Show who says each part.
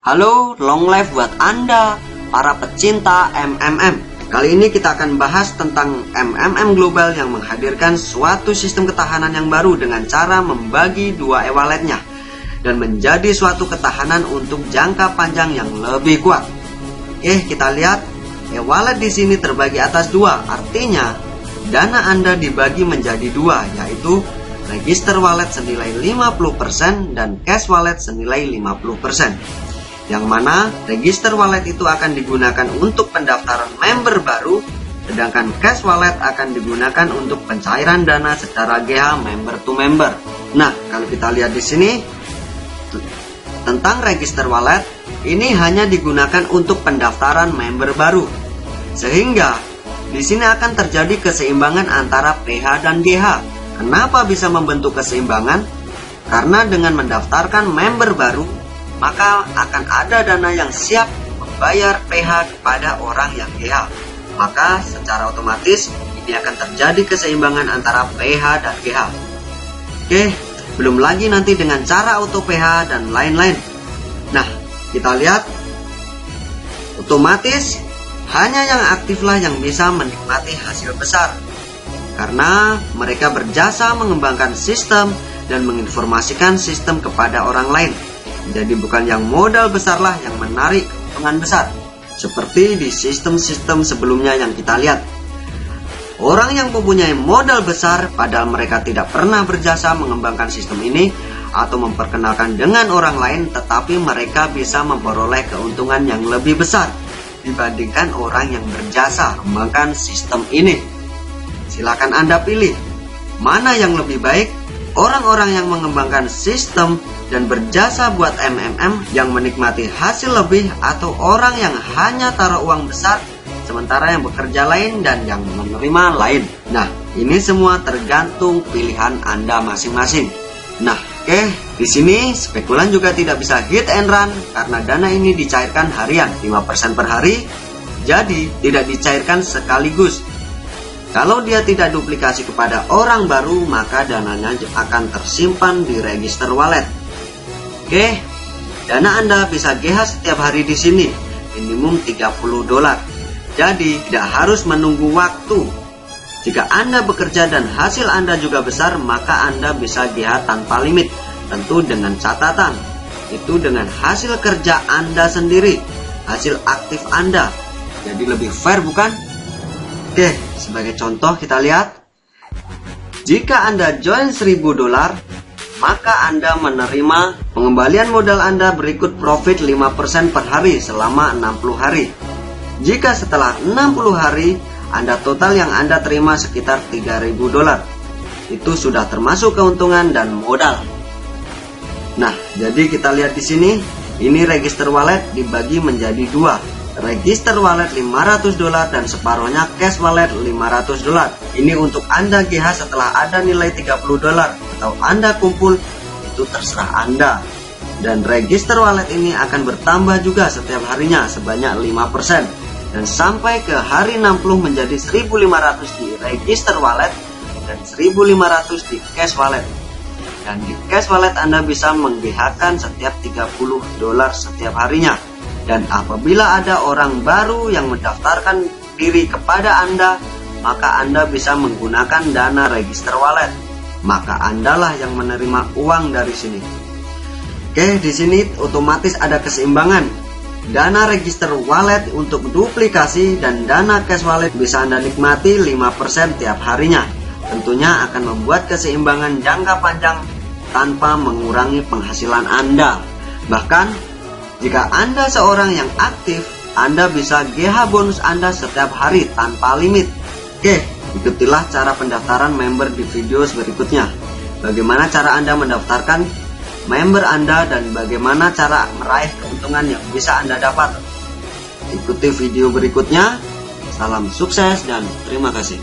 Speaker 1: Halo, long life buat Anda, para pecinta MMM. Kali ini kita akan bahas tentang MMM global yang menghadirkan suatu sistem ketahanan yang baru dengan cara membagi dua e-walletnya dan menjadi suatu ketahanan untuk jangka panjang yang lebih kuat. Kita lihat e-wallet di sini terbagi atas dua, artinya dana Anda dibagi menjadi dua, yaitu register wallet senilai 50% dan cash wallet senilai 50%. Yang mana register wallet itu akan digunakan untuk pendaftaran member baru, sedangkan cash wallet akan digunakan untuk pencairan dana secara GH member to member. Nah, kalau kita lihat di sini tentang register wallet, ini hanya digunakan untuk pendaftaran member baru. Sehingga di sini akan terjadi keseimbangan antara PH dan GH. Kenapa bisa membentuk keseimbangan? Karena dengan mendaftarkan member baru, maka akan ada dana yang siap membayar PH kepada orang yang GH. Maka secara otomatis ini akan terjadi keseimbangan antara PH dan GH. Belum lagi nanti dengan cara auto PH dan lain-lain. Nah, kita lihat otomatis hanya yang aktiflah yang bisa menikmati hasil besar, karena mereka berjasa mengembangkan sistem dan menginformasikan sistem kepada orang lain. Jadi bukan yang modal besarlah yang menarik keuntungan besar, seperti di sistem-sistem sebelumnya yang kita lihat. Orang yang mempunyai modal besar padahal mereka tidak pernah berjasa mengembangkan sistem ini atau memperkenalkan dengan orang lain, tetapi mereka bisa memperoleh keuntungan yang lebih besar dibandingkan orang yang berjasa mengembangkan sistem ini. Silakan Anda pilih mana yang lebih baik, orang-orang yang mengembangkan sistem dan berjasa buat MMM yang menikmati hasil lebih, atau orang yang hanya taruh uang besar sementara yang bekerja lain dan yang menerima lain. Nah, ini semua tergantung pilihan Anda masing-masing. Nah, di sini spekulan juga tidak bisa hit and run karena dana ini dicairkan harian 5% per hari, jadi tidak dicairkan sekaligus. Kalau dia tidak duplikasi kepada orang baru, maka dananya akan tersimpan di register wallet. Dana Anda bisa GH setiap hari di sini, minimum $30. Jadi tidak harus menunggu waktu. Jika Anda bekerja dan hasil Anda juga besar, maka Anda bisa GH tanpa limit. Tentu dengan catatan, itu dengan hasil kerja Anda sendiri, hasil aktif Anda. Jadi lebih fair, bukan? Sebagai contoh kita lihat, jika Anda join $1.000, maka Anda menerima pengembalian modal Anda berikut profit 5% per hari selama 60 hari. Jika setelah 60 hari, Anda total yang Anda terima sekitar $3.000. Itu sudah termasuk keuntungan dan modal. Nah, jadi kita lihat di sini, ini register wallet dibagi menjadi dua. Register wallet $500 dan separuhnya cash wallet $500. Ini untuk Anda GH setelah ada nilai $30 atau Anda kumpul, itu terserah Anda. Dan register wallet ini akan bertambah juga setiap harinya sebanyak 5%, dan sampai ke hari 60 menjadi 1.500 di register wallet dan 1.500 di cash wallet. Dan di cash wallet Anda bisa meng-GH-kan setiap $30 setiap harinya. Dan apabila ada orang baru yang mendaftarkan diri kepada Anda, maka Anda bisa menggunakan dana register wallet. Maka Andalah yang menerima uang dari sini. Di sini otomatis ada keseimbangan. Dana register wallet untuk duplikasi dan dana cash wallet bisa Anda nikmati 5% tiap harinya. Tentunya akan membuat keseimbangan jangka panjang tanpa mengurangi penghasilan Anda. Bahkan jika Anda seorang yang aktif, Anda bisa GH bonus Anda setiap hari tanpa limit. Ikutilah cara pendaftaran member di video berikutnya. Bagaimana cara Anda mendaftarkan member Anda dan bagaimana cara meraih keuntungan yang bisa Anda dapat. Ikuti video berikutnya. Salam sukses dan terima kasih.